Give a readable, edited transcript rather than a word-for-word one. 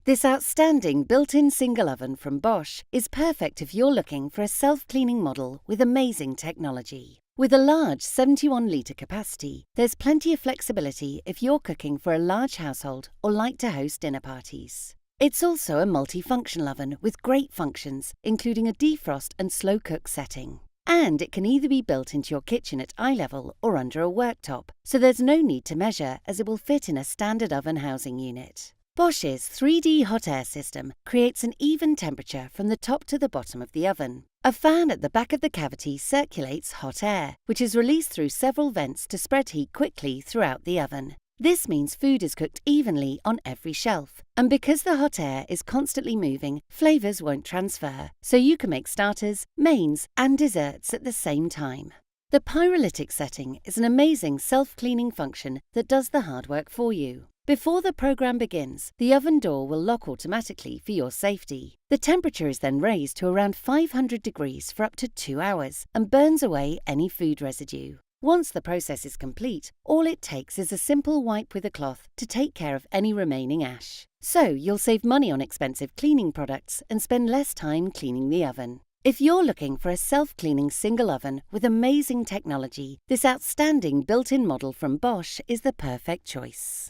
This outstanding built-in single oven from Bosch is perfect if you're looking for a self-cleaning model with amazing technology. With a large 71-litre capacity, there's plenty of flexibility if you're cooking for a large household or like to host dinner parties. It's also a multifunctional oven with great functions, including a defrost and slow cook setting. And it can either be built into your kitchen at eye level or under a worktop, so there's no need to measure as it will fit in a standard oven housing unit. Bosch's 3D hot air system creates an even temperature from the top to the bottom of the oven. A fan at the back of the cavity circulates hot air, which is released through several vents to spread heat quickly throughout the oven. This means food is cooked evenly on every shelf. And because the hot air is constantly moving, flavors won't transfer, so you can make starters, mains, and desserts at the same time. The pyrolytic setting is an amazing self-cleaning function that does the hard work for you. Before the program begins, the oven door will lock automatically for your safety. The temperature is then raised to around 500 degrees for up to 2 hours and burns away any food residue. Once the process is complete, all it takes is a simple wipe with a cloth to take care of any remaining ash. So you'll save money on expensive cleaning products and spend less time cleaning the oven. If you're looking for a self-cleaning single oven with amazing technology, this outstanding built-in model from Bosch is the perfect choice.